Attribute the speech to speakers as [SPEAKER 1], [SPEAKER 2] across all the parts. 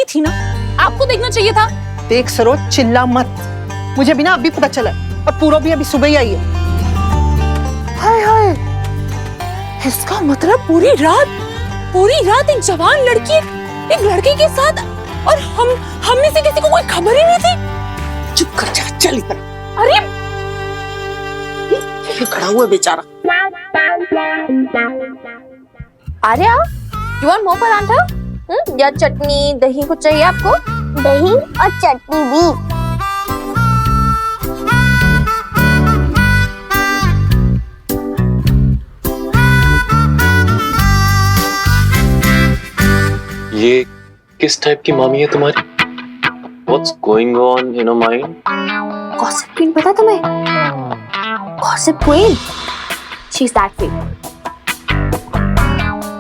[SPEAKER 1] थी ना, आपको देखना चाहिए था।
[SPEAKER 2] देख सरोज, चिल्ला मत, मुझे भी ना अभी पता चला और पूरा भी अभी सुबह ही आई है।
[SPEAKER 1] हाय हाय, इसका मतलब पूरी रात एक जवान लड़की एक लड़के के साथ, और हम में से किसी को कोई खबर ही नहीं थी।
[SPEAKER 2] चुप कर जा, चल इधर।
[SPEAKER 1] अरे
[SPEAKER 2] ये खड़ा हुआ बेचारा।
[SPEAKER 3] आर्या, you want more परांठा? या चटनी दही कुछ चाहिए आपको?
[SPEAKER 4] दही और चटनी भी।
[SPEAKER 5] ये किस टाइप की मामी है तुम्हारी? What's going on in her mind?
[SPEAKER 3] Gossip Queen पता तुम्हें? Gossip Queen? She's that way.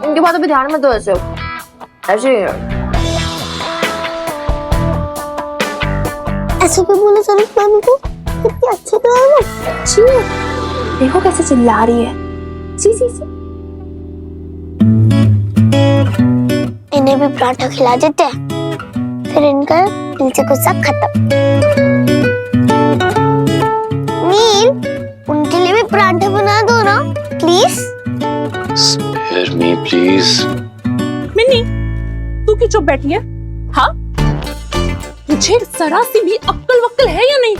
[SPEAKER 3] इनकी बातों पे ध्यान मत दो ऐसे
[SPEAKER 4] ऐसे क्यों बोले सरोज मामी को? कितनी अच्छी तो है वो।
[SPEAKER 3] अच्छी है, देखो कैसे चिल्ला रही है। सी
[SPEAKER 4] इन्हें भी पराठा खिला देते हैं, फिर इनका दिल से गुस्सा खत्म। नील, उनके लिए भी पराठा बना दो ना please.
[SPEAKER 5] Spare me, please.
[SPEAKER 1] Minni, तू क्यों चुप बैठी है? हाँ, तुझे जरा सी भी अक्ल वक्ल है या नहीं?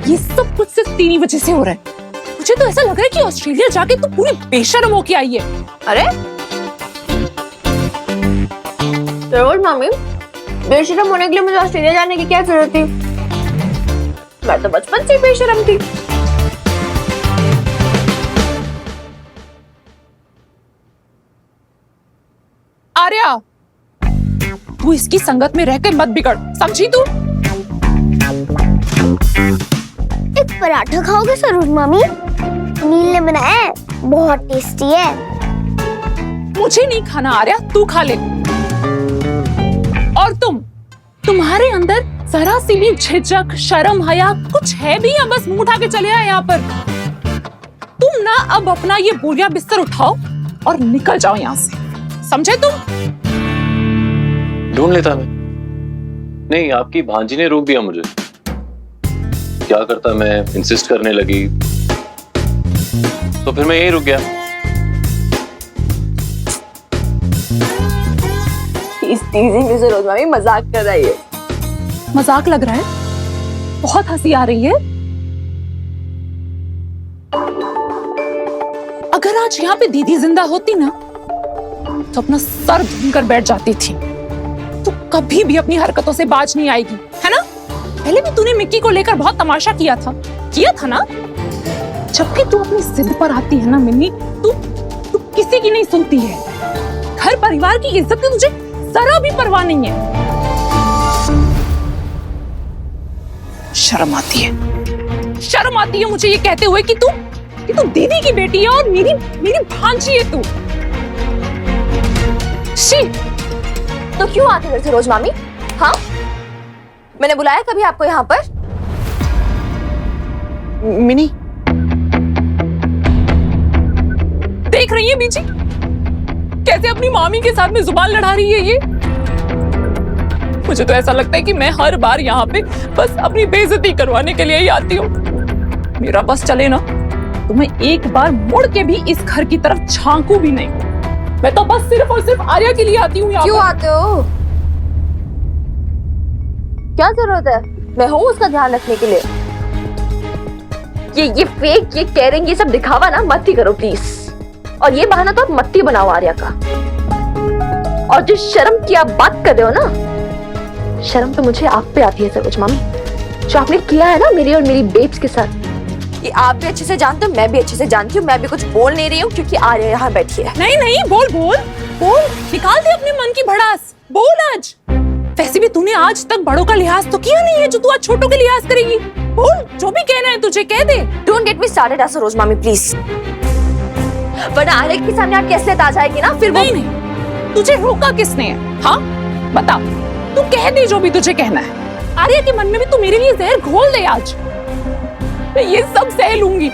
[SPEAKER 1] ये सब कुछ सिर्फ तेरी वजह से हो रहा है। मुझे तो ऐसा लग रहा है कि ऑस्ट्रेलिया जाके तू पूरी बेशर्म होके आई है।
[SPEAKER 3] अरे सरोज मामी, बेशरम होने के लिए मुझे ऑस्ट्रेलिया जाने की क्या जरूरत थी? मैं तो बचपन से बेशरम थी।
[SPEAKER 1] आर्या, तू इसकी संगत में रहकर मत बिगड़, समझी तू?
[SPEAKER 4] एक पराठा खाओगे सरोज मामी? नील ने बनाया है, बहुत टेस्टी है।
[SPEAKER 1] मुझे नहीं खाना आर्या, तू खा ले। और तुम्हारे अंदर जरा सी भी झिझक, शर्म, हया कुछ है भी या बस मुंह उठा के चले आए यहाँ पर? तुम ना अब अपना ये बोरिया बिस्तर उठाओ और निकल जाओ यहाँ से, समझे तुम?
[SPEAKER 5] ढूंढ लेता मैं। नहीं, आपकी भांजी ने रोक दिया मुझे। क्या करता मैं, इंसिस्ट करने लगी तो फिर मैं यहीं रुक गया।
[SPEAKER 3] सरोज मामी मजाक कर रही है।
[SPEAKER 1] मजाक लग रहा है? बहुत हंसी आ रही है। अगर आज यहाँ पे दीदी जिंदा होती ना तो अपना सर ढूंढ कर बैठ जाती थी। तू कभी भी अपनी हरकतों से बाज नहीं आएगी, है ना? पहले भी तूने मिक्की को लेकर बहुत तमाशा किया था ना? जब भी तू अपनी जिद पर आती है ना मिन्नी, तू किसी की नहीं सुनती है। घर परिवार की इज्जत की तुझे जरा भी परवाह नहीं है। शर्म आती है मुझे ये कहते हुए कि तू दीदी की बेटी है और मेरी भांजी है तू। शी,
[SPEAKER 3] तो क्यों आते थे सरोज मामी? हाँ, मैंने बुलाया कभी आपको यहाँ पर?
[SPEAKER 2] मिनी,
[SPEAKER 1] देख रही है बीजी कैसे अपनी मामी के साथ में जुबान लड़ा रही है ये? मुझे तो ऐसा लगता है कि मैं हर बार यहाँ पे बस अपनी बेइज्जती करवाने के लिए ही आती हूँ। मेरा बस चले ना तो मैं एक बार मुड़ के भी इस घर की तरफ झांकू भी नहीं। मैं तो बस सिर्फ और सिर्फ आर्या के लिए आती हूँ।
[SPEAKER 3] क्यों आते हो? क्या जरूरत है? मैं हूँ उसका ध्यान रखने के लिए। ये फेक, ये केयरिंग, ये सब दिखावा ना मत ही करो प्लीज। और ये बहाना तो आप मत ही बनाओ आर्या का। और जो शर्म की आप बात कर रहे हो ना, शर्म तो मुझे आप पे आती है सरोज मामी। जो आपने किया है ना मेरी और मेरी बेब्स के साथ, ये आप भी अच्छे से जानते हो, मैं भी अच्छे से जानती हूँ। मैं भी कुछ बोल नहीं रही हूँ क्योंकि आर्या यहाँ बैठी है।
[SPEAKER 1] नहीं, बोल, निकाल दे अपने मन की भड़ास, बोल आज। वैसे भी तूने आज तक बड़ों का लिहाज तो किया नहीं है जो तू आज छोटों के लिहाज करेगी। बोल, जो भी कहना है तुझे कह दे।
[SPEAKER 3] Don't get me started Saroj मामी प्लीज। वरना आर्या के सामने आप कैसे आ जाएगी ना फिर।
[SPEAKER 1] नहीं, तुझे रोका किसने है? हाँ बता, तू कह दे जो भी तुझे कहना है। आर्या के मन में भी तू मेरे लिए जहर घोल दे आज। मैं ये सब सह लूंगी,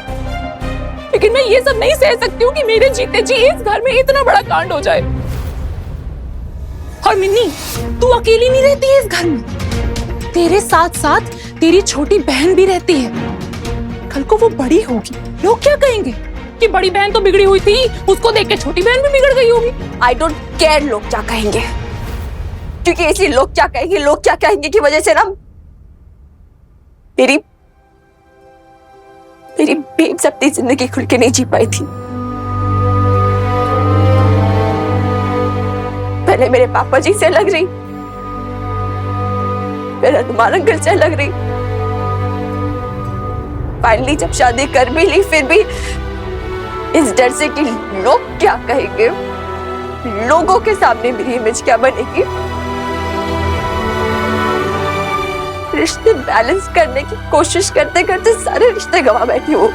[SPEAKER 1] लेकिन मैं ये सब नहीं सह सकती हूँ कि मेरे जीते जी इस घर में इतना बड़ा कांड हो जाए। और मिन्नी, तू अकेली नहीं रहती है इस घर में, तेरे साथ साथ तेरी छोटी बहन भी रहती है। कल को वो बड़ी होगी, लोग क्या कहेंगे कि बड़ी बहन तो बिगड़ी हुई थी, उसको देख के छोटी बहन भी बिगड़ गई होगी।
[SPEAKER 3] आई डोंट केयर लोग क्या कहेंगे, क्योंकि इसलिए लोग क्या कहेंगे की वजह से ना मेरी बेब्स अपनी जिंदगी खुल के नहीं जी पाई थी। पहले मेरे पापा जी से लग रही, फिर हनुमान अंकल से लग रही, फाइनली जब शादी कर भी ली, फिर भी इस डर से कि लोग क्या कहेंगे, लोगों के सामने मेरी इमेज क्या बनेगी, रिश्ते बैलेंस करने की कोशिश करते करते सारे रिश्ते गंवा बैठी हूँ।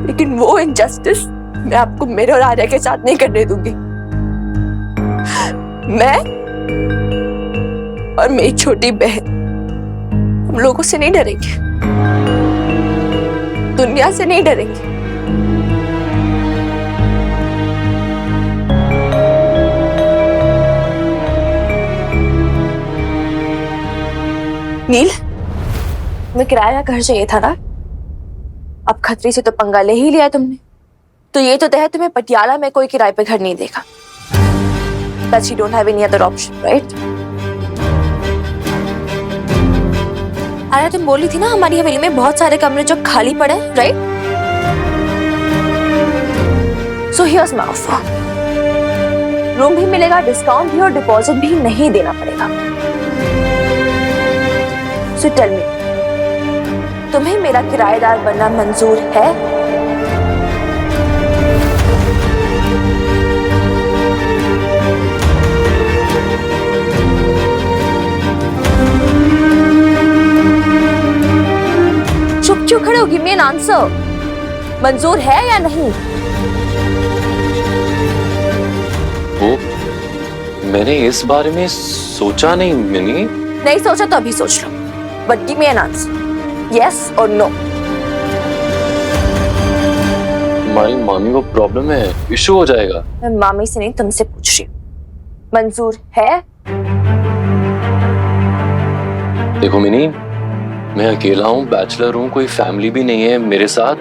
[SPEAKER 3] लेकिन वो इनजस्टिस मैं आपको मेरे और आर्या के साथ नहीं करने दूंगी। मैं और मेरी छोटी बहन हम लोगों से नहीं डरेंगे, दुनिया से नहीं डरेंगे। नील, मैं किराया घर चाहिए था ना, अब खतरी से तो पंगा ले ही लिया तुमने, तो ये तो तय है तुम्हें पटियाला में कोई किराए पे घर नहीं देगा। That you don't have any other option, right? अरे तुम बोली थी ना हमारी हवेली में बहुत सारे कमरे जो खाली पड़े हैं, right? So here's my offer. Room भी मिलेगा, डिस्काउंट भी और डिपॉजिट भी नहीं देना पड़ेगा। So tell me, तुम्हें मेरा किराएदार बनना मंजूर है? चुप क्यों खड़े हो? Give me an answer. मंजूर है या नहीं?
[SPEAKER 5] वो मैंने इस बारे में सोचा नहीं मिनी।
[SPEAKER 3] नहीं सोचा तो अभी सोच लो, but give me an answer, yes और नो।
[SPEAKER 5] हमारी मामी को प्रॉब्लम है, इशू हो जाएगा।
[SPEAKER 3] मैं मामी से नहीं तुमसे पूछ रही हूँ, मंजूर है?
[SPEAKER 5] देखो मिनी, मैं अकेला हूँ, बैचलर हूँ, कोई फैमिली भी नहीं है मेरे साथ,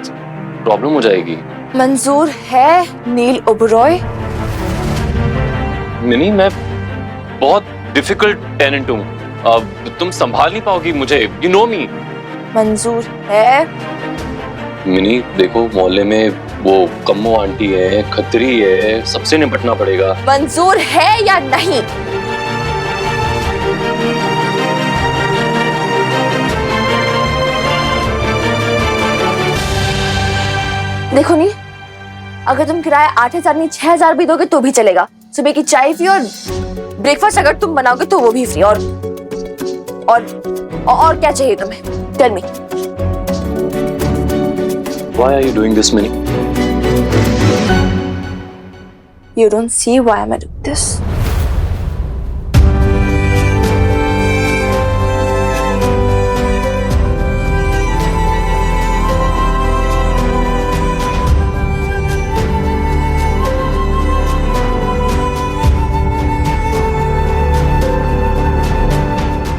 [SPEAKER 5] प्रॉब्लम हो जाएगी।
[SPEAKER 3] मंजूर है नील ओबरॉय?
[SPEAKER 5] मिनी, मैं बहुत डिफिकल्ट टेनेंट हूँ, अब तुम संभाल नहीं पाओगी मुझे, यू नो मी।
[SPEAKER 3] मंजूर है?
[SPEAKER 5] मिनी देखो, मोहल्ले में वो कम्मो आंटी है, खतरी है, सबसे निपटना पड़ेगा।
[SPEAKER 3] मंजूर है या नहीं? देखो नहीं, अगर तुम किराया 8,000 नहीं 6,000 भी दोगे तो भी चलेगा। सुबह की चाय फ्री और ब्रेकफास्ट अगर तुम बनाओगे तो वो भी फ्री। और क्या चाहिए तुम्हें? Tell me.
[SPEAKER 5] Why are you doing this, Minnie?
[SPEAKER 3] You don't see why I'm doing this.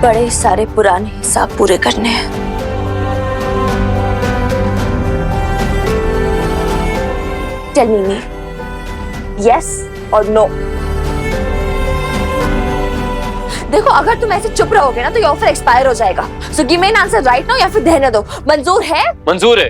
[SPEAKER 3] बड़े सारे पुराने हिसाब पूरे करने हैं। Tell me, yes or no? देखो, अगर तुम ऐसे चुप रहोगे ना तो ये ऑफर एक्सपायर हो जाएगा। So give me an answer right now या फिर रहने दो। मंजूर है?
[SPEAKER 5] मंजूर है।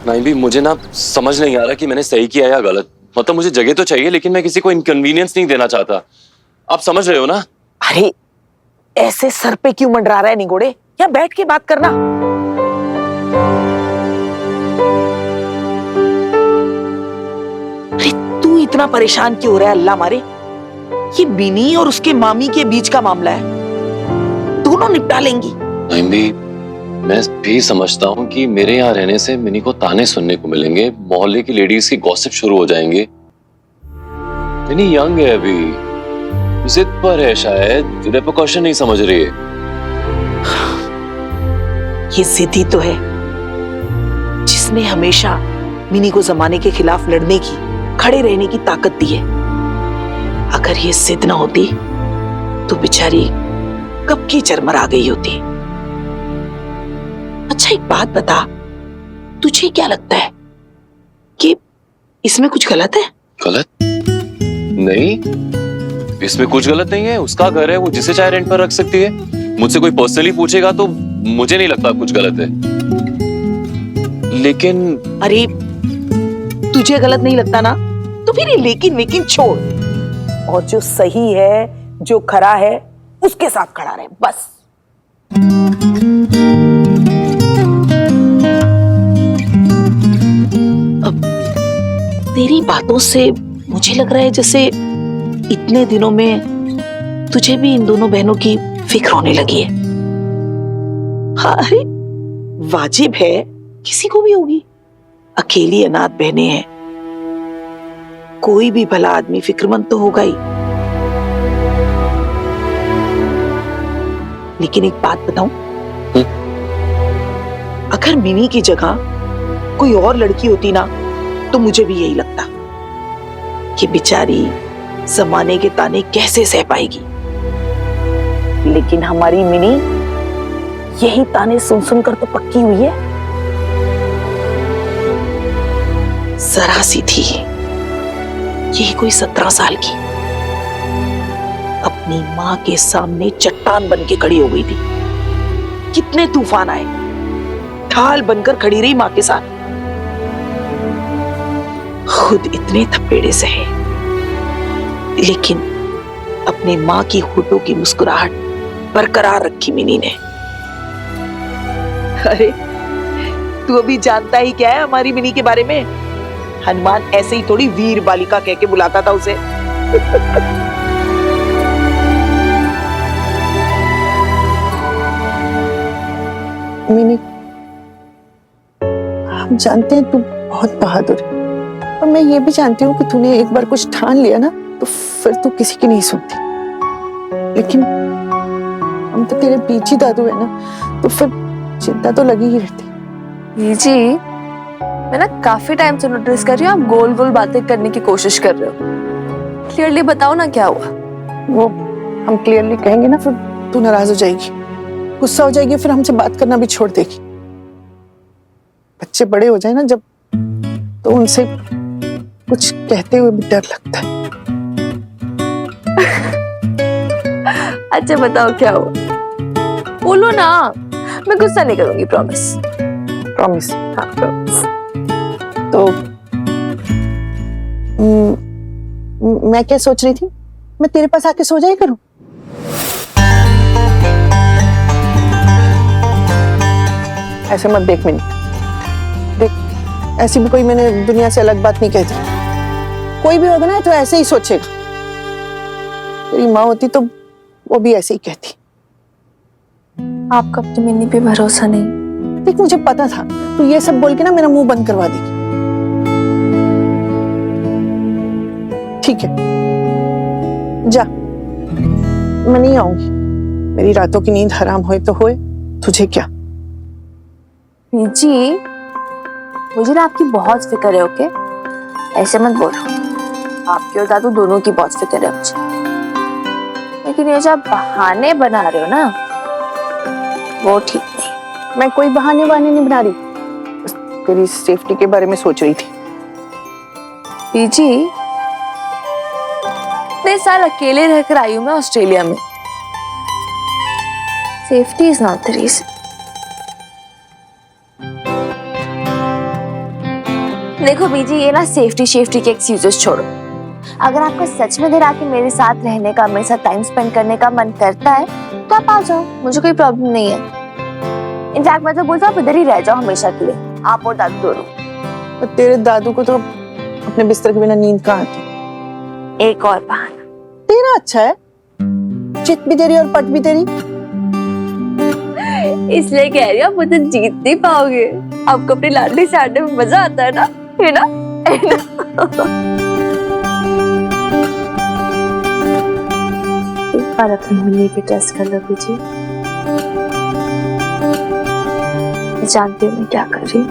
[SPEAKER 5] नहीं भी मुझे ना समझ नहीं आ रहा कि मैंने सही किया या गलत। मतलब मुझे जगह तो चाहिए, लेकिन मैं किसी को इनकन्वीनियंस नहीं देना चाहता। आप समझ रहे हो ना?
[SPEAKER 6] अरे ऐसे सर पे क्यों मंडरा रहा है निगोड़े? या बैठ के बात करना। अरे तू इतना परेशान क्यों हो रहा है अल्लाह मारे? ये बिनी और उसके मामी के बीच का मामला है, दोनों निपटा लेंगी।
[SPEAKER 5] नहीं भी मैं भी समझता हूँ कि मेरे यहाँ रहने से मिनी को ताने सुनने को मिलेंगे, मोहल्ले की लेडीज की गॉसिप शुरू हो जाएंगे। मिनी यंग है अभी, जिद पर है, शायद रेपरकशन नहीं समझ रही है।
[SPEAKER 6] ये जिद ही तो है जिसने हमेशा मिनी को जमाने के खिलाफ लड़ने की, खड़े रहने की ताकत दी है। अगर ये जिद ना होती तो बेचारी कब की चरमरा गई होती। अच्छा एक बात बता, तुझे क्या लगता है कि इसमें कुछ गलत है?
[SPEAKER 5] गलत नहीं, इसमें कुछ गलत नहीं है। उसका घर है, वो जिसे चाहे रेंट पर रख सकती है। मुझसे कोई पर्सनली पूछेगा तो मुझे नहीं लगता कुछ गलत है, लेकिन
[SPEAKER 6] अरे तुझे गलत नहीं लगता ना, तो फिर ये लेकिन छोड़ और जो सही है, जो खरा है, उसके साथ खड़ा रहे बस। अब तेरी बातों से मुझे लग रहा है जैसे इतने दिनों में तुझे भी इन दोनों बहनों की फिक्र होने लगी है। हाँ, अरे वाजिब है, किसी को भी होगी। अकेली अनाथ बहनें हैं, कोई भी भला आदमी फिक्रमंद तो होगा ही। लेकिन एक बात बताऊं, अगर मिनी की जगह कोई और लड़की होती ना, तो मुझे भी यही लगता कि बेचारी जमाने के ताने कैसे सह पाएगी। लेकिन हमारी मिनी यही ताने सुन सुन कर तो पक्की हुई है। जरा सी थी, यही कोई 17 साल की, अपनी मां के सामने चट्टान बन के खड़ी हो गई थी। कितने तूफान आए, ढाल बनकर खड़ी रही मां के साथ। खुद इतने थपेड़े सहे, लेकिन अपने मां की होठों की मुस्कुराहट बरकरार रखी मिनी ने। अरे तू अभी जानता ही क्या है हमारी मिनी के बारे में? हनुमान ऐसे ही थोड़ी वीर बालिका कह के बुलाता था उसे।
[SPEAKER 2] मिनी, हम जानते हैं तू बहुत बहादुर है, और मैं ये भी जानती हूँ कि तूने एक बार कुछ ठान लिया ना, तो फिर तू किसी की नहीं सुनती। लेकिन हम तो तेरे पीछे दादू है ना, तो फिर चिंता तो लगी ही रहती।
[SPEAKER 3] जी मैं ना काफी टाइम से नोटिस कर रही हूँ, आप गोल गोल बातें करने की कोशिश कर रहे हो। क्लियरली बताओ ना क्या हुआ।
[SPEAKER 2] वो हम क्लियरली कहेंगे ना, फिर तू नाराज हो जाएगी, गुस्सा हो जाएगी, फिर हमसे बात करना भी छोड़ देगी। बच्चे बड़े हो जाए ना जब, तो उनसे कुछ कहते हुए भी डर लगता है।
[SPEAKER 3] अच्छा बताओ क्या हुआ, बोलो ना, मैं गुस्सा नहीं करूंगी, प्रॉमिस।
[SPEAKER 2] प्रॉमिस?
[SPEAKER 3] हाँ प्रॉमिस।
[SPEAKER 2] तो मैं क्या सोच रही थी, मैं तेरे पास आके सो जाया करूं। ऐसे मत देख मिनी, देख ऐसी भी कोई मैंने दुनिया से अलग बात नहीं कहती। कोई भी होगा ना तो ऐसे ही सोचेगा। तेरी माँ होती तो वो भी ऐसे ही कहती।
[SPEAKER 3] आपका अपनी मिनी पे भरोसा नहीं?
[SPEAKER 2] देख मुझे पता था तू ये सब बोल के ना मेरा मुंह बंद करवा देगी। ठीक है जा, मैं नहीं आऊंगी। मेरी रातों की नींद हराम होए तो होए, तुझे क्या।
[SPEAKER 3] जी मुझे ना आपकी बहुत फिक्र है, ओके? ऐसे मत बोलो, आपकी और दादू दोनों की बहुत फिक्र है मुझे। लेकिन ये जो आप बहाने बना रहे हो ना, वो ठीक नहीं।
[SPEAKER 2] मैं कोई बहाने वाने नहीं बना रही, बस तेरी सेफ्टी के बारे में सोच रही थी।
[SPEAKER 3] पीजी इतने साल अकेले रहकर आई हूं मैं ऑस्ट्रेलिया में। Safety is not the reason. देखो बीजी, ये ना सेफ्टी के एक्सक्यूजेस छोड़ो। अगर आपका सच में इधर आके मेरे साथ रहने का, मेरे साथ टाइम स्पेंड करने का मन करता है तो आप आ जाओ, मुझे कोई प्रॉब्लम नहीं है। इनफैक्ट मैं तो बोलता हूँ आप इधर ही रह जाओ हमेशा के लिए, आप और दादू दोनों।
[SPEAKER 2] पर तेरे दादू को तो अपने बिस्तर के बिना नींद कहाँ आती।
[SPEAKER 3] एक और बहाना।
[SPEAKER 2] तेरा अच्छा है, चित भी तेरी और पट भी तेरी।
[SPEAKER 3] इसलिए कह रही हूँ, मुझे जीत नहीं पाओगे। आपको अपनी लाडली से आने में मजा आता है ना, है ना? एक बार अपनी उंगली पे टेस्ट कर लो बीजी। मैं जानती हूँ मैं क्या कर रही हूँ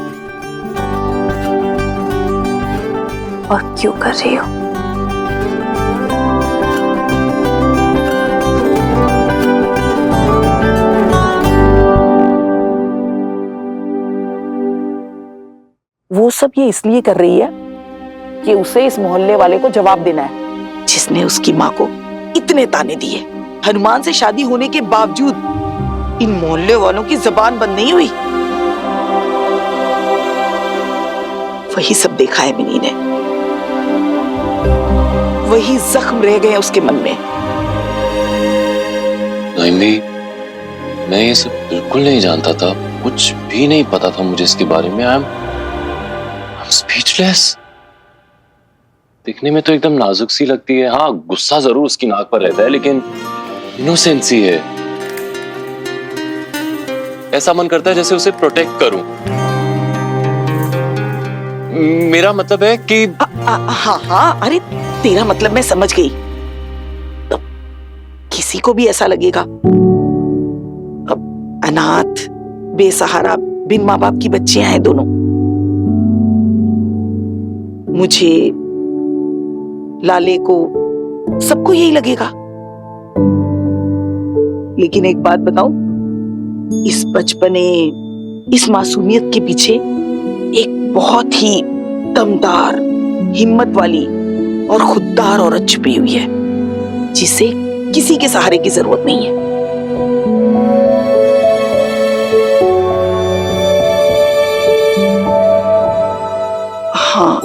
[SPEAKER 3] और क्यों कर रही हूँ।
[SPEAKER 6] वो सब ये इसलिए कर रही है कि उसे इस मोहल्ले वाले को जवाब देना है, जिसने उसकी माँ को इतने ताने दिए। हनुमान से शादी होने के बावजूद इन मोहल्ले वालों की जबान बंद नहीं हुई। वही सब देखा है मिनी ने, वही जख्म रह गए उसके मन में।
[SPEAKER 5] नाइमी, मैं ये सब बिल्कुल नहीं जानता था, कुछ भी नहीं पता था मुझे इसके बारे में। I am speechless. दिखने में तो एकदम नाजुक सी लगती है, हाँ गुस्सा जरूर उसकी नाक पर रहता है, लेकिन इनोसेंट सी है। ऐसा मन करता है जैसे उसे प्रोटेक्ट करूं। मेरा मतलब है कि
[SPEAKER 6] हाँ हाँ, अरे तेरा मतलब मैं समझ गई। अब किसी को भी ऐसा लगेगा, अब अनाथ बेसहारा बिन माँ बाप की बच्चियां हैं दोनों। मुझे, लाले को, सबको यही लगेगा। लेकिन एक बात बताऊं, इस बचपने, इस मासूमियत के पीछे एक बहुत ही दमदार, हिम्मत वाली और खुददार औरत छुपी हुई है, जिसे किसी के सहारे की जरूरत नहीं है। हाँ,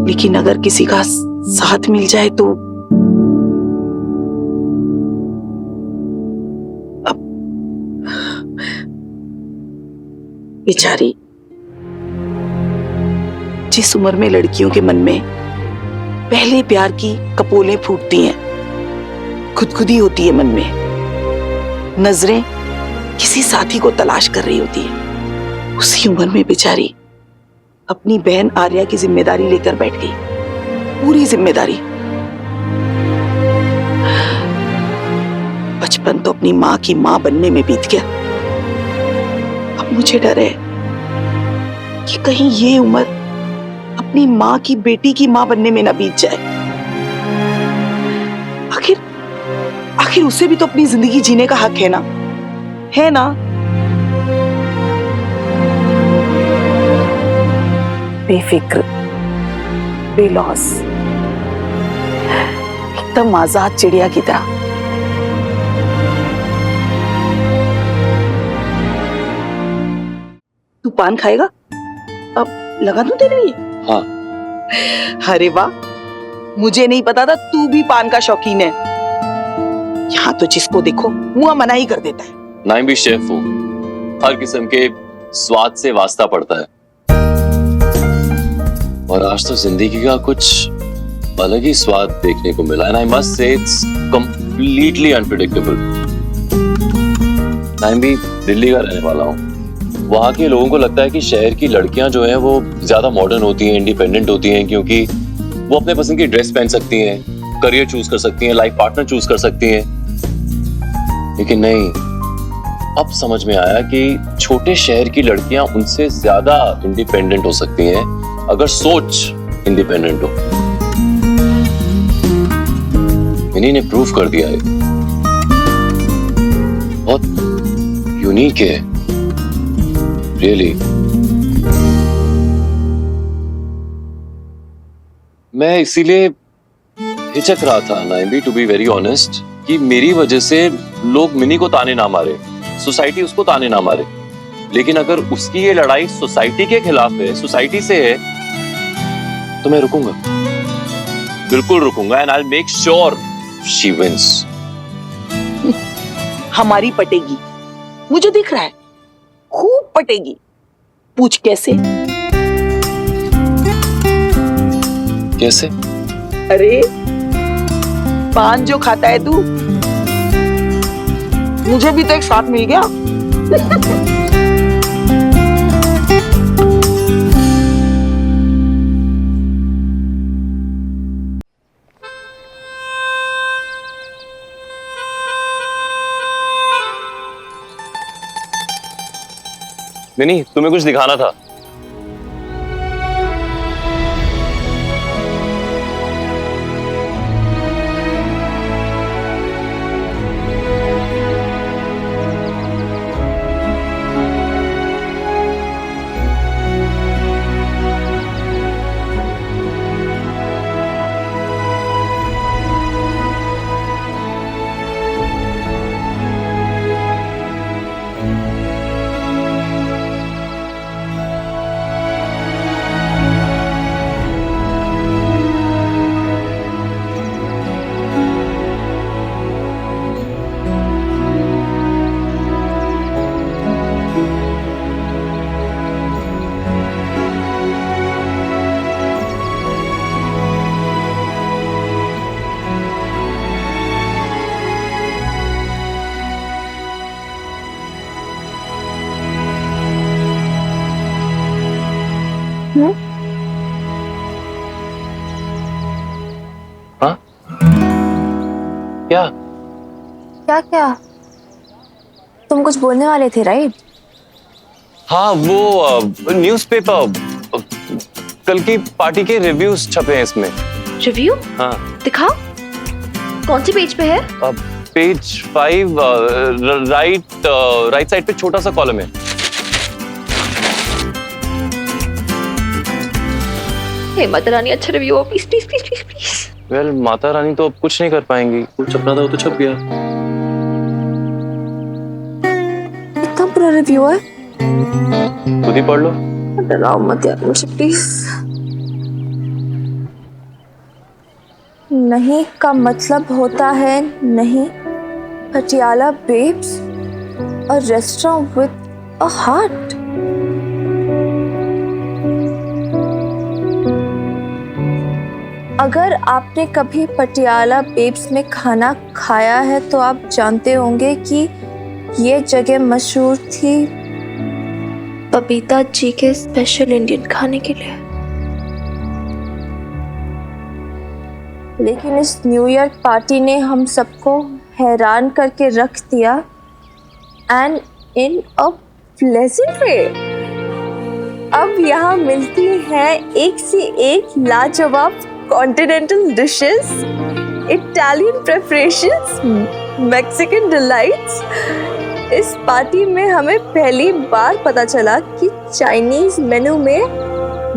[SPEAKER 6] लेकिन अगर किसी का साथ मिल जाए तो अब बेचारी, जिस उम्र में लड़कियों के मन में पहले प्यार की कपोलें फूटती हैं, खुदखुदी होती है मन में, नजरें किसी साथी को तलाश कर रही होती है, उसी उम्र में बेचारी अपनी बहन आर्या की जिम्मेदारी लेकर बैठ गई, पूरी जिम्मेदारी। बचपन तो अपनी माँ की माँ बनने में बीत गया। अब मुझे डर है कि कहीं ये उम्र अपनी माँ की बेटी की माँ बनने में ना बीत जाए। आखिर उसे भी तो अपनी जिंदगी जीने का हक है ना, है ना? बेफिक्र, बेलौस, एकदम आजाद चिड़िया की तरह। तू पान खाएगा? अब लगा दूं तेरे लिए?
[SPEAKER 5] हाँ।
[SPEAKER 6] अरे वाह, मुझे नहीं पता था तू भी पान का शौकीन है। यहाँ तो जिसको देखो मुंह मना ही कर देता है।
[SPEAKER 5] नाइम भी शेफ हूँ, हर किस्म के स्वाद से वास्ता पड़ता है, और आज तो जिंदगी का कुछ अलग ही स्वाद देखने को मिला। And I must say it's completely unpredictable. Naim भी दिल्ली का रहने वाला हूँ। वहाँ के लोगों को लगता है कि शहर की लड़कियां जो हैं वो ज्यादा मॉडर्न होती हैं, इंडिपेंडेंट होती हैं, क्योंकि वो अपने पसंद की ड्रेस पहन सकती हैं, करियर चूज कर सकती हैं, लाइफ पार्टनर चूज कर सकती हैं। लेकिन नहीं, अब समझ में आया कि छोटे शहर की लड़कियां उनसे ज्यादा इंडिपेंडेंट हो सकती हैं अगर सोच इंडिपेंडेंट हो। इन्हीं ने प्रूव कर दिया है। बहुत यूनिक है रियली। मैं इसीलिए हिचक रहा था नाइम, टू बी वेरी ऑनेस्ट, कि मेरी वजह से लोग मिनी को ताने ना मारे, सोसाइटी उसको ताने ना मारे। लेकिन अगर उसकी ये लड़ाई सोसाइटी के खिलाफ है, सोसाइटी से है, तो मैं रुकूंगा, बिल्कुल रुकूंगा, and I will make sure she wins.
[SPEAKER 6] हमारी पटेगी, मुझे दिख रहा है, खूब पटेगी। पूछ कैसे?
[SPEAKER 5] कैसे?
[SPEAKER 6] अरे पान जो खाता है तू, मुझे भी तो एक साथ मिल गया।
[SPEAKER 5] नहीं, तुम्हें कुछ दिखाना था। हाँ? क्या?
[SPEAKER 3] क्या क्या? तुम कुछ बोलने वाले थे, राइट?
[SPEAKER 5] हाँ, वो न्यूज़पेपर, कल की पार्टी के रिव्यूज छपे हैं इसमें।
[SPEAKER 3] रिव्यू?
[SPEAKER 5] हाँ।
[SPEAKER 3] दिखाओ, कौन सी पेज पे है?
[SPEAKER 5] पेज 5, राइट साइड पे छोटा सा कॉलम है।
[SPEAKER 3] हे माता रानी, अच्छा रिव्यू हो, please please please please please.
[SPEAKER 5] Well, Mata Rani तो अब कुछ नहीं कर पाएंगी, कुछ छपना था वो तो छप गया।
[SPEAKER 3] इतना बुरा रिव्यू है?
[SPEAKER 5] खुद ही पढ़ लो।
[SPEAKER 3] डराओ मत यार मुझे प्लीज। नहीं का मतलब होता है नहीं। Patiala babes, a restaurant with a heart. अगर आपने कभी पटियाला बेब्स में खाना खाया है तो आप जानते होंगे कि ये जगह मशहूर थी बबीता जी के स्पेशल इंडियन खाने के लिए। लेकिन इस न्यू ईयर पार्टी ने हम सबको हैरान करके रख दिया, एंड इन अ प्लेजेंट वे। अब यहाँ मिलती हैं एक से एक लाजवाब continental dishes, Italian preparations, Mexican delights. इस पार्टी में हमें पहली बार पता चला कि चाइनीज मेनू में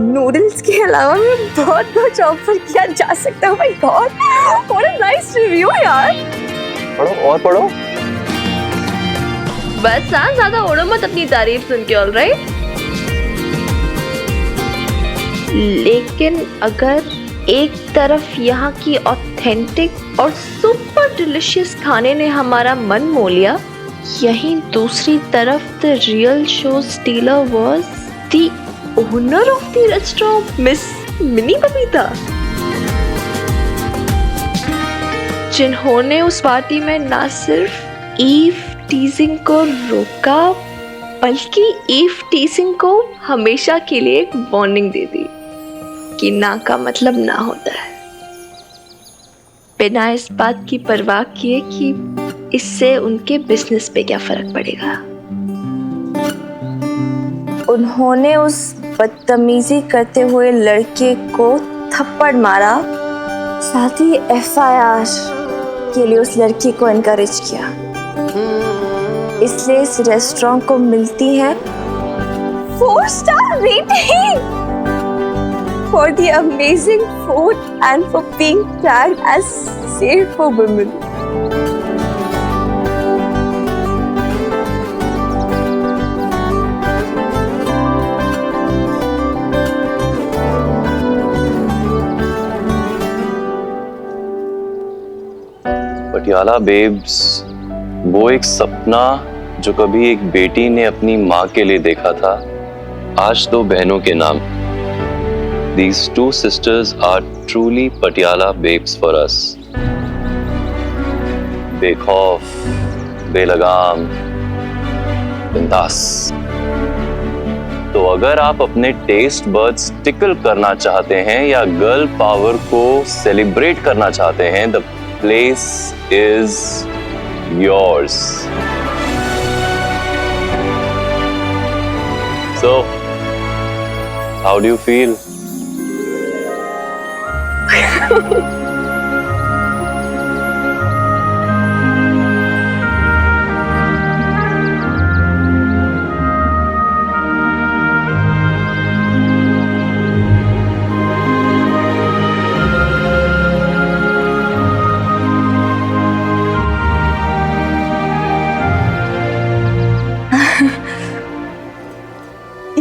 [SPEAKER 3] नूडल्स के अलावा भी बहुत कुछ ऑफर किया जा सकता है। My God, what a nice review यार।
[SPEAKER 5] पढ़ो और पढ़ो।
[SPEAKER 3] बस हाँ, ज्यादा ओढ़ो मत अपनी तारीफ सुन के, ऑलराइट। लेकिन अगर एक तरफ यहाँ की ऑथेंटिक और सुपर डिलिशियस खाने ने हमारा मन मोह लिया, यहीं दूसरी तरफ the real show stealer was the owner of the restaurant, miss mini Babita, जिन्होंने उस पार्टी में ना सिर्फ ईव टीजिंग को रोका बल्कि ईव टीजिंग को हमेशा के लिए एक वार्निंग दे दी कि ना का मतलब ना होता है, बिना इस बात की परवाह किए कि इससे उनके बिजनेस पे क्या फर्क पड़ेगा। उन्होंने उस बदतमीजी करते हुए लड़के को थप्पड़ मारा, साथ ही एफआईआर के लिए उस लड़की को एनकरेज किया। इसलिए इस रेस्टोरेंट को मिलती है 4 star rating for the amazing food and for being tagged as safe for women.
[SPEAKER 5] Patiala babes वो एक सपना जो कभी एक बेटी ने अपनी माँ के लिए देखा था, आज 2 बहनों के नाम। These 2 sisters are truly Patiala babes for us. बेखौफ, बेलगाम, बिंदास। तो अगर आप अपने टेस्ट बड्स टिकल करना चाहते हैं या गर्ल पावर को सेलिब्रेट करना चाहते हैं, the place is yours. So, how do you feel?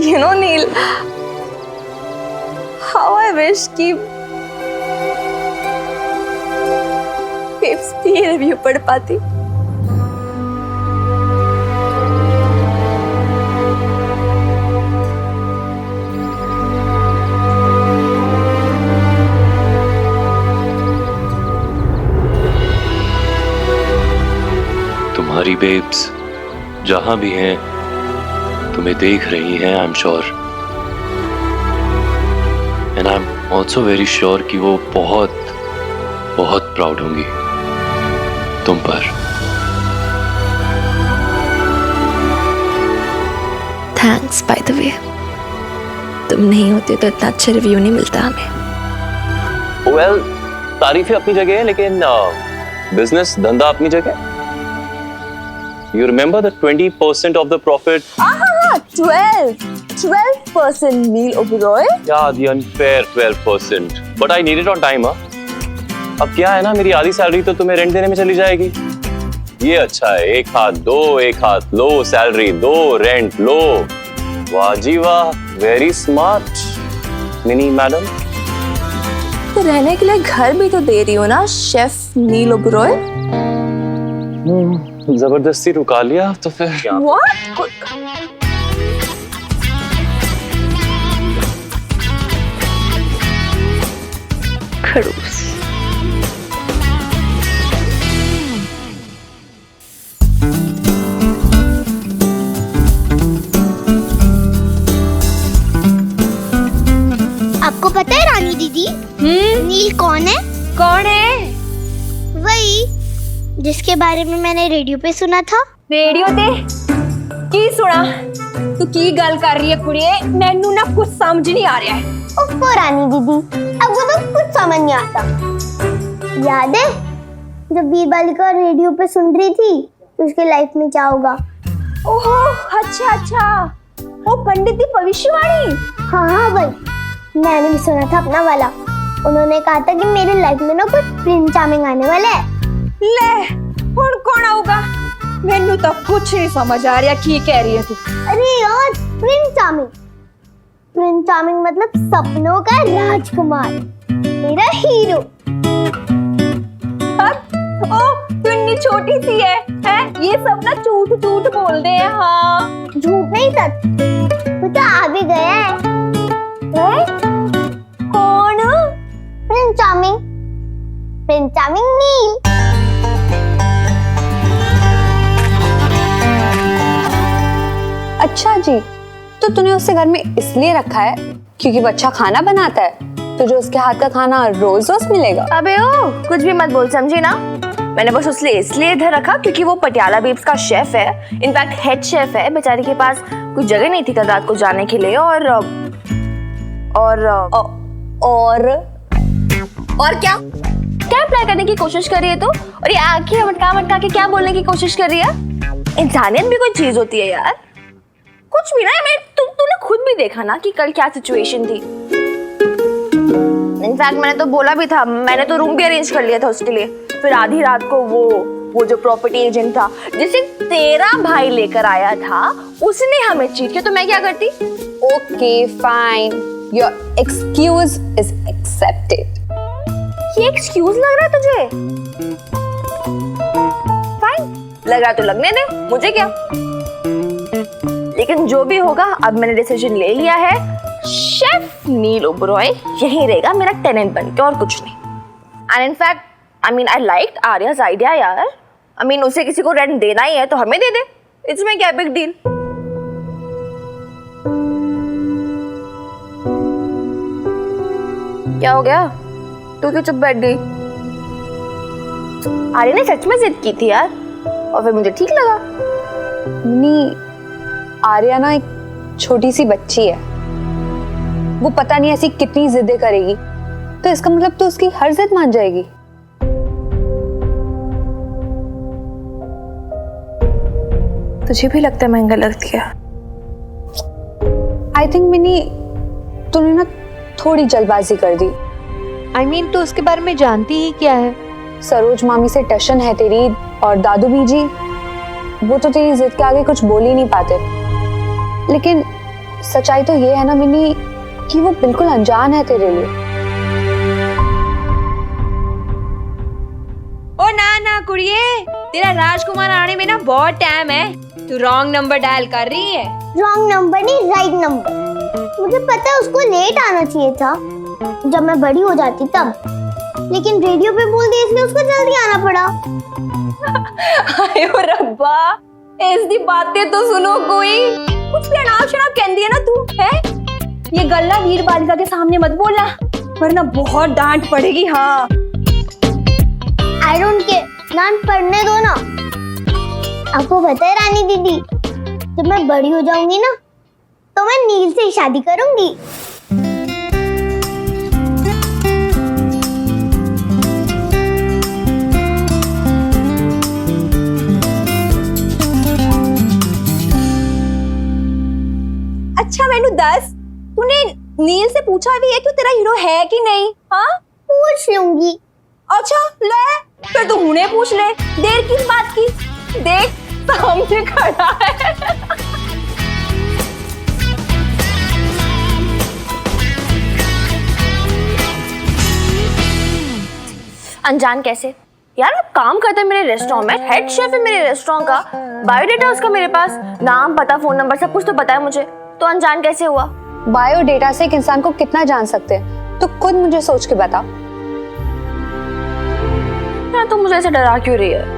[SPEAKER 3] You know, Neil, how I wish कि Babes भी ये रिव्यू पढ़ पाती।
[SPEAKER 5] तुम्हारी बेब्स जहां भी हैं तुम्हें देख रही हैं, I am sure. And I am also very sure कि वो बहुत बहुत प्राउड होंगी तुम पर।
[SPEAKER 3] थैंक्स बाय द वे, तुम नहीं होते तो इतना अच्छा रिव्यू नहीं मिलता हमें।
[SPEAKER 5] वेल, तारीफें अपनी जगह है, लेकिन बिजनेस धंधा अपनी जगह। You remember the 20% of the profit?
[SPEAKER 3] 12% Neil Oberoi.
[SPEAKER 5] Yeah, the unfair 12%. But I need it on time, huh? अब क्या है ना, मेरी आधी सैलरी तो तुम्हें रेंट देने में चली जाएगी। ये अच्छा है, एक हाथ दो, एक हाथ लो, सैलरी दो, रेंट लो। वाह जी वाह, वेरी स्मार्ट मिनी मैडम।
[SPEAKER 3] तो रहने के लिए घर भी तो दे रही हो ना शेफ नील ओबरॉय।
[SPEAKER 5] जबरदस्ती रुका लिया तो फिर क्या?
[SPEAKER 3] What? खड़ूस।
[SPEAKER 4] आपको पता है रानी दीदी, नील कौन है?
[SPEAKER 3] कौन है?
[SPEAKER 4] वही जिसके बारे में मैंने रेडियो पे सुना था।
[SPEAKER 7] रेडियो ते की सुना? तू की गल कर रही है कुड़िए? मैनू ना कुछ समझ नहीं आ रहा है।
[SPEAKER 4] ओहो रानी दीदी, अब वो तो कुछ समझ नहीं आता। याद है जब बीरबालिका रेडियो पे सुन रही थी तो उसके लाइफ में क्या होगा?
[SPEAKER 7] ओहो अच्छा अच्छा, वो पंडित की भविष्यवाणी।
[SPEAKER 4] हाँ भाई, मैंने भी सुना था अपना वाला। उन्होंने कहा था कि मेरे लाइफ में ना कुछ प्रिंस चार्मिंग आने वाला है।
[SPEAKER 7] ले हुण कौन आऊगा? मैनू तो कुछ नहीं समझ आ रहा की कह रही है तू।
[SPEAKER 4] अरे यार, प्रिंस चार्मिंग, प्रिंस चार्मिंग मतलब सपनों का राजकुमार, मेरा हीरो।
[SPEAKER 7] ओ तू इतनी छोटी सी है, ये सब ना झूठ झूठ बोलते हैं। हाँ
[SPEAKER 4] झूठ नहीं सच, वो तो आ भी गया है।
[SPEAKER 7] कौन?
[SPEAKER 4] प्रिंस चार्मिंग, प्रिंस चार्मिंग नील।
[SPEAKER 7] अच्छा जी, तो तूने उसे घर में इसलिए रखा है क्योंकि वो अच्छा खाना बनाता है? तुझे उसके हाथ का खाना रोज रोज मिलेगा?
[SPEAKER 3] अबे ओ, कुछ भी मत बोल, समझी ना? मैंने बस इसलिए इधर रखा क्योंकि वो पटियाला बेब्स का शेफ है, इनफैक्ट हेड शेफ है। बेचारी के पास कोई जगह नहीं थी कल रात को जाने के लिए। और क्या क्या अप्लाई करने की कोशिश कर रही है तू? और ये आंखें मटका मटका के क्या बोलने की कोशिश कर रही है? इंसानियत भी कोई चीज होती है यार। कुछ भी ना, तूने खुद भी देखा ना कि कल क्या सिचुएशन थी। इनफैक्ट मैंने तो बोला भी था, मैंने तो रूम भी अरेंज कर लिया था उसके लिए। फिर आधी रात को वो जो प्रॉपर्टी एजेंट था जिसे तेरा भाई लेकर आया था, उसने हमें चीट किया, तो मैं क्या करती?
[SPEAKER 7] Okay fine, your excuse is accepted.
[SPEAKER 3] ये एक्सक्यूज लग रहा है तुझे? लग रहा तो लगने दे, मुझे क्या। लेकिन जो भी होगा, अब मैंने डिसीजन ले लिया है, शेफ नील ओबरॉय यही रहेगा मेरा टेनेंट बन के, और कुछ नहीं। And in fact I liked Arya's idea यार। उसे किसी को रेंट देना ही है तो हमें दे दे, इसमें क्या बिग डील। क्या हो गया, तू क्यों चुप बैठ गई? आर्या ने सच में जिद की थी यार, और फिर मुझे ठीक लगा।
[SPEAKER 7] नहीं, आर्या ना एक छोटी सी बच्ची है, वो पता नहीं ऐसी कितनी जिद्दें करेगी, तो इसका मतलब तो उसकी हर जिद मान जाएगी।
[SPEAKER 3] तुझे भी लगता है महंगा लगती है?
[SPEAKER 7] आई थिंक मिनी, तूने ना थोड़ी जल्दबाजी कर दी।
[SPEAKER 8] तो उसके बारे में जानती ही क्या है?
[SPEAKER 7] सरोज मामी से टशन है तेरी, और दादू बीजी वो तो तेरी जिद के आगे कुछ बोल ही नहीं पाते। लेकिन सच्चाई तो ये है ना मिनी कि वो बिल्कुल अनजान है तेरे लिए।
[SPEAKER 8] ओ ना कुड़िए, तेरा राजकुमार आने में ना बहुत टाइम है, तू रॉन्ग नंबर डायल कर रही है।
[SPEAKER 4] रॉन्ग नंबर नहीं, राइट नंबर। मुझे पता है उसको लेट आना चाहिए था, जब मैं बड़ी हो जाती तब, लेकिन रेडियो पे बोल दिया इसलिए उसको जल्दी आना पड़ा।
[SPEAKER 3] आयो रब्बा, ऐसी बातें तो सुनो कोई। कुछ भी अनाप शनाप कहती है ना तू, है? ये गल्ला वीर बालिका के सामने मत बोलना, वरना बहुत डांट पड़ेगी। हाँ,
[SPEAKER 4] आई डोंट केयर, डांट पढ़ने दो ना। आपको पता है रानी दीदी, जब मैं बड़ी हो जाऊंगी ना, तो मैं नील से ही शादी करूंगी।
[SPEAKER 3] अच्छा मैनू दस, तूने नील से पूछा भी है कि तेरा हीरो है कि नहीं? हाँ,
[SPEAKER 4] पूछ लूंगी।
[SPEAKER 3] अच्छा ले, फिर तू हुने पूछ ले, देर किस बात की? देख सामने खड़ा है। अनजान कैसे यार? वो काम करता है मेरे रेस्टोरेंट में, हेड शेफ है मेरे रेस्टोरेंट का, बायोडेटा उसका मेरे पास, नाम पता फोन नंबर सब कुछ तो पता है मुझे, तो अनजान कैसे हुआ?
[SPEAKER 7] बायोडेटा से एक इंसान को कितना जान सकते हैं, तो खुद मुझे सोच के बता।
[SPEAKER 3] यार तुम मुझे ऐसे डरा क्यों रही है?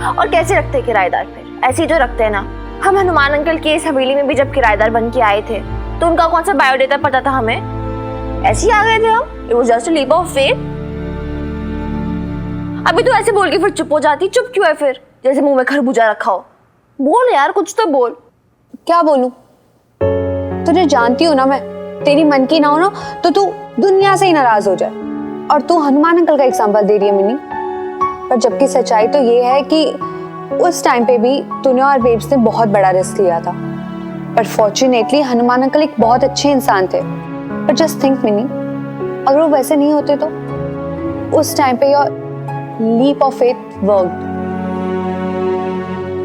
[SPEAKER 3] और कैसे रखते हैं किराएदार? फिर ऐसे ही जो रखते हैं ना। हम हनुमान अंकल की इस हवेली में भी जब किराएदार बन के आए थे, तो उनका कौन सा बायोडेटा पता था हमें? ऐसे ही आ गए थे हम। It was just a leap of faith. अभी तो ऐसे बोल के फिर चुप हो जाती। चुप क्यों है फिर? जैसे मुंह में खरबूजा रखा हो। बोल यार, कुछ तो बोल।
[SPEAKER 7] क्या बोलूं? तुझे जानती हूँ ना मैं, तेरी मन की ना हो ना तो तू दुनिया से ही नाराज हो जाए, और तू हनुमान अंकल का एग्जाम्पल दे रही है मिनी। पर जबकि सच्चाई तो ये है कि उस टाइम पे भी तूने और बेब्स ने बहुत बड़ा रिस्क लिया था, पर फॉर्चुनेटली हनुमान अंकल एक बहुत अच्छे इंसान थे। पर जस्ट थिंक मिनी, अगर वो वैसे नहीं होते तो उस टाइम पे your leap of faith worked.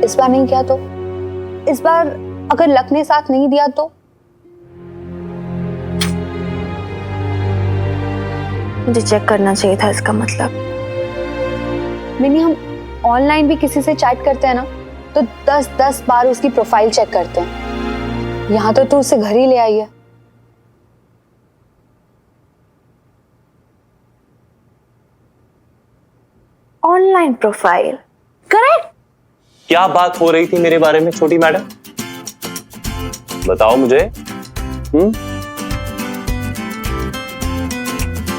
[SPEAKER 7] इस बार नहीं किया तो, इस बार अगर लक ने साथ नहीं दिया तो।
[SPEAKER 3] मुझे चेक करना चाहिए था इसका मतलब।
[SPEAKER 7] मिनी, हम ऑनलाइन भी किसी से चैट करते हैं ना, तो 10-10 बार उसकी प्रोफाइल चेक करते हैं। यहाँ तो तू उसे घर ही ले आई है।
[SPEAKER 3] Online profile? करेक्ट।
[SPEAKER 5] क्या बात हो रही थी मेरे बारे में छोटी मैडम? बताओ मुझे।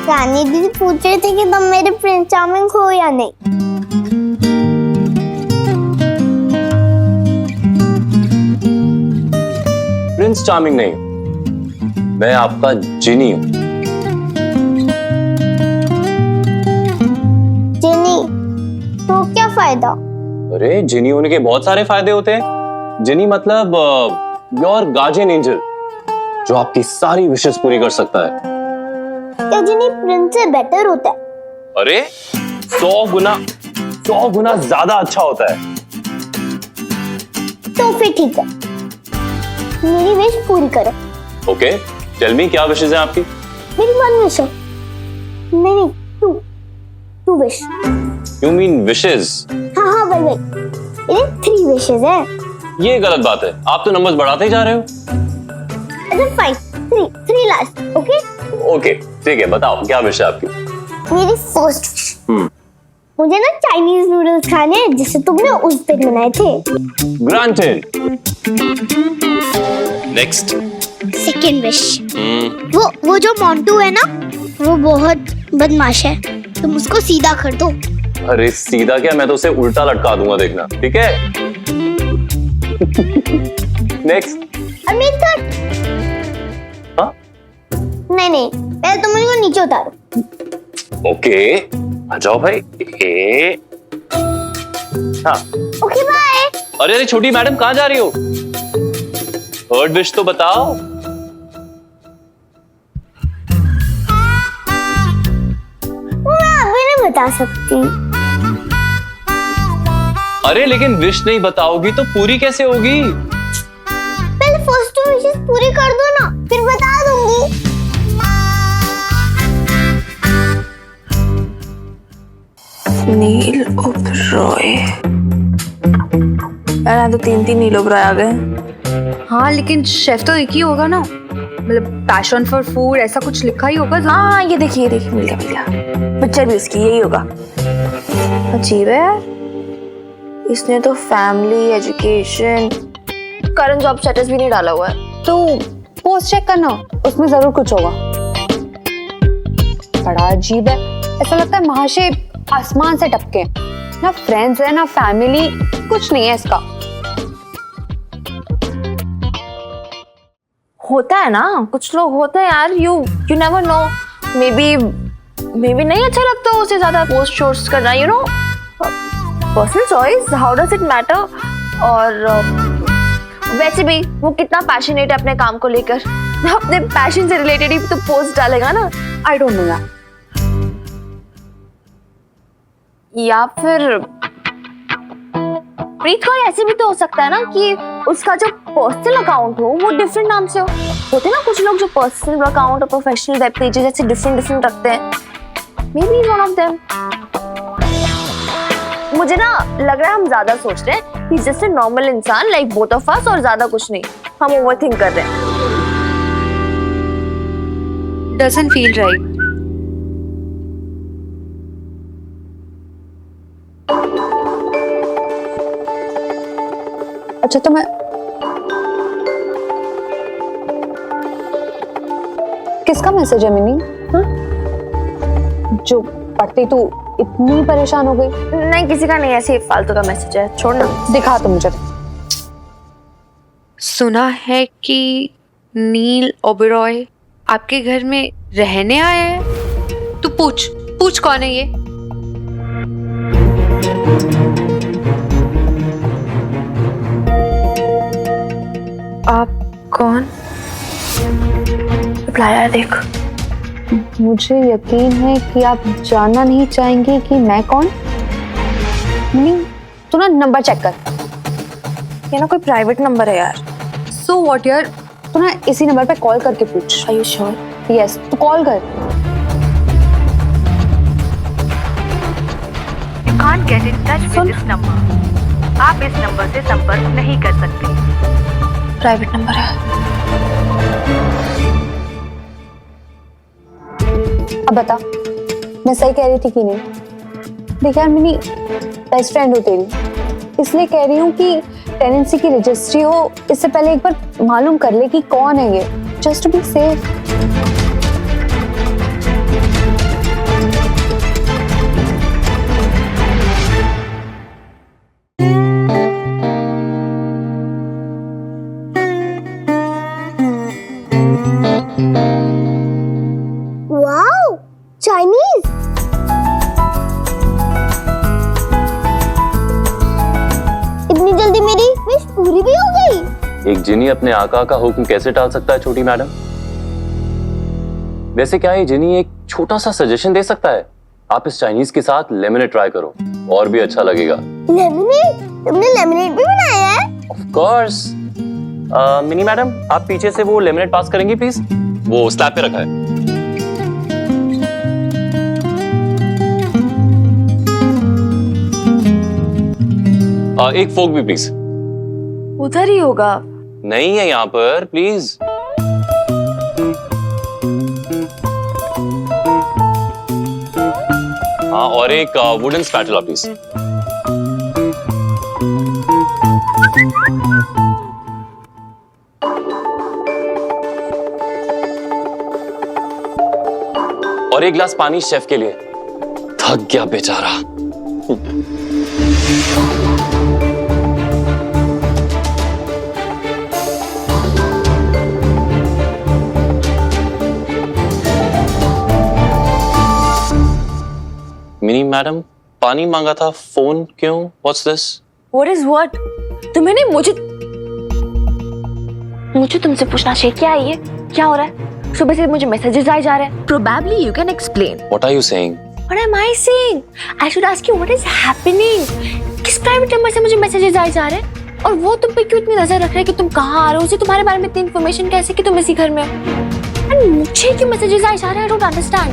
[SPEAKER 4] रानी दीदी पूछ रहे थे कि तुम मेरे प्रिंस चार्मिंग हो या नहीं।
[SPEAKER 5] प्रिंस चार्मिंग नहीं हूं, मैं आपका जिनी हूं।
[SPEAKER 4] जिनी? तो क्या फायदा?
[SPEAKER 5] अरे जिनी होने के बहुत सारे फायदे होते हैं। जिनी मतलब योर गार्डियन एंजल, जो आपकी सारी विशेस पूरी कर सकता है।
[SPEAKER 4] क्या जिनी प्रिंस से बेटर होता है?
[SPEAKER 5] अरे 100 गुना ज्यादा अच्छा होता है।
[SPEAKER 4] तो फिर ठीक है, मेरी विश पूरी करो।
[SPEAKER 5] ओके, टेल मी क्या विशेस हैं आपकी?
[SPEAKER 4] मेरी वन विश है। नहीं, तू 2 विश।
[SPEAKER 5] You mean wishes?
[SPEAKER 4] हाँ वही मेरे 3 विशेस है।
[SPEAKER 5] ये गलत बात है, आप तो नंबर्स बढ़ाते ही जा रहे हो।
[SPEAKER 4] अच्छा फाइन, 3 लास्ट। ओके
[SPEAKER 5] ओके ठीक है, बताओ क्या विश है आपकी?
[SPEAKER 4] मेरी फर्स्ट विश, मुझे ना चाइनीज नूडल्स खाने हैं जैसे तुमने उस दिन बनाए थे।
[SPEAKER 5] ग्रांटेड। नेक्स्ट।
[SPEAKER 4] सेकंड विश, वो जो मोंटू है ना, वो बहुत बदमाश है, तुम उसको सीधा कर दो।
[SPEAKER 5] अरे सीधा क्या, मैं तो उसे उल्टा लटका दूंगा, देखना, ठीक है? नेक्स्ट।
[SPEAKER 4] अमित सर,
[SPEAKER 5] हाँ?
[SPEAKER 4] नहीं पहले तुम मुझको नीचे उतारो।
[SPEAKER 5] ओके आ जाओ भाई। हाँ
[SPEAKER 4] ओके बाय।
[SPEAKER 5] अरे छोटी मैडम कहाँ जा रही हो? थर्ड विश तो बताओ।
[SPEAKER 4] मैं अभी नहीं बता सकती।
[SPEAKER 5] अरे लेकिन विश नहीं बताओगी तो पूरी कैसे होगी?
[SPEAKER 4] पहले फर्स्ट 2 विशेस पूरी कर दो ना, फिर बता दूंगी।
[SPEAKER 9] नील ओबरॉय। यार तो 3 नील ओबरॉय आ गए।
[SPEAKER 7] हाँ लेकिन शेफ तो एक ही होगा ना, मतलब पैशन फॉर फूड ऐसा कुछ लिखा ही होगा।
[SPEAKER 9] हाँ ये देखिए मिल गया पिक्चर भी उसकी यही होगा। अजीब है यार, इसने तो family, education, current job status भी नहीं डाला हुआ है।
[SPEAKER 7] तो पोस्ट चेक करना, उसमें जरूर कुछ होगा। बड़ा अजीब है, ऐसा लगता है महाशय आसमान से टपके। ना फ्रेंड्स है ना फैमिली, कुछ नहीं है इसका।
[SPEAKER 9] होता है ना, कुछ लोग होते हैं यार, you never know. May be नहीं अच्छा लगता उसे ज्यादा पोस्ट शोस्ट करना, you know, personal choice, how does it matter. और वैसे भी वो कितना पैशनेट है अपने काम को लेकर, अपने पैशन से रिलेटेड ही तो पोस्ट डालेगा ना।
[SPEAKER 7] आई डोंट नो यार।
[SPEAKER 9] या फिर प्रीत को ऐसे भी तो हो सकता है ना कि उसका जो पर्सनल अकाउंट हो वो डिफरेंट नाम से हो। होते ना कुछ लोग जो पर्सनल अकाउंट और प्रोफेशनल वेब पेजेस ऐसे डिफरेंट रखते हैं। May be one of them. मुझे ना लग रहा है हम ज्यादा सोच रहे हैं, he is just a normal इंसान लाइक बोथ ऑफ अस, और ज्यादा कुछ नहीं, हम ओवरथिंक कर रहे हैं।
[SPEAKER 7] Doesn't feel right. अच्छा तो मैं किसका मैसेज है मिनी? जो पढ़ती तू इतनी परेशान हो गई?
[SPEAKER 9] नहीं किसी का नहीं, ऐसे फालतू का मैसेज है, छोड़ना।
[SPEAKER 7] दिखा तो मुझे।
[SPEAKER 10] सुना है कि नील ओबरॉय आपके घर में रहने आया है। तू पूछ कौन है ये?
[SPEAKER 9] आप कौन? रिप्लाई आया देख।
[SPEAKER 7] मुझे यकीन है कि आप जानना नहीं चाहेंगे कि मैं कौन। मिनी तू ना नंबर चेक कर।
[SPEAKER 9] ये ना कोई प्राइवेट नंबर है यार।
[SPEAKER 7] सो व्हाट यार, तू ना इसी नंबर पे कॉल करके पूछ।
[SPEAKER 9] Are you sure?
[SPEAKER 7] यस तू कॉल कर।
[SPEAKER 11] can't get in touch with this number. आप इस नंबर से संपर्क नहीं कर सकते।
[SPEAKER 9] प्राइवेट नंबर है।
[SPEAKER 7] अब बता मैं सही कह रही थी कि नहीं? देख यार मिनी, बेस्ट फ्रेंड हो तेरी, इसलिए कह रही हूँ कि टेनेंसी की रजिस्ट्री हो इससे पहले एक बार मालूम कर ले कि कौन है ये, just to be safe.
[SPEAKER 4] Wow, Chinese. इतनी जल्दी मेरी विश पूरी भी हो गई।
[SPEAKER 5] एक जिनी अपने आका का हुक्म कैसे टाल सकता है छोटी मैडम? वैसे क्या है, जिनी एक छोटा सा सजेशन दे सकता है। आप इस चाइनीज के साथ लेमनेड ट्राई करो, और भी अच्छा लगेगा।
[SPEAKER 4] लेमनेड? तुमने लेमनेड भी बनाया है?
[SPEAKER 5] Of course. मिनी मैडम आप पीछे से वो लेमनेड पास करेंगी प्लीज, वो स्लैब पे रखा है। एक फोक भी प्लीज।
[SPEAKER 9] उधर ही होगा।
[SPEAKER 5] नहीं है यहाँ पर, प्लीज। हाँ, और एक वुडन स्पैटुला प्लीज। और एक गिलास पानी शेफ के लिए। थक गया बेचारा। मिनी मैडम, पानी मांगा था, फोन क्यों? What's this?
[SPEAKER 9] What is what? तुम्हें नहीं, मुझे तुमसे पूछना चाहिए क्या है ये? क्या हो रहा है? सुबह से मुझे मैसेजेस आए जा रहे हैं। Probably you can explain.
[SPEAKER 5] What are you saying?
[SPEAKER 9] What am I saying? I should ask you what is happening? किस प्राइवेट नंबर से मुझे मैसेजेस आए जा रहे हैं? और वो तुम पे क्यों इतनी नजर रख रहे हैं कि तुम कहाँ आ रहे हो? उसे तुम्हारे बारे में इतनी इन्फॉर्मेशन कैसे कि तुम इसी घर में हो? And मुझे क्यों मैसेजेस आए जा रहे हैं? I don't understand.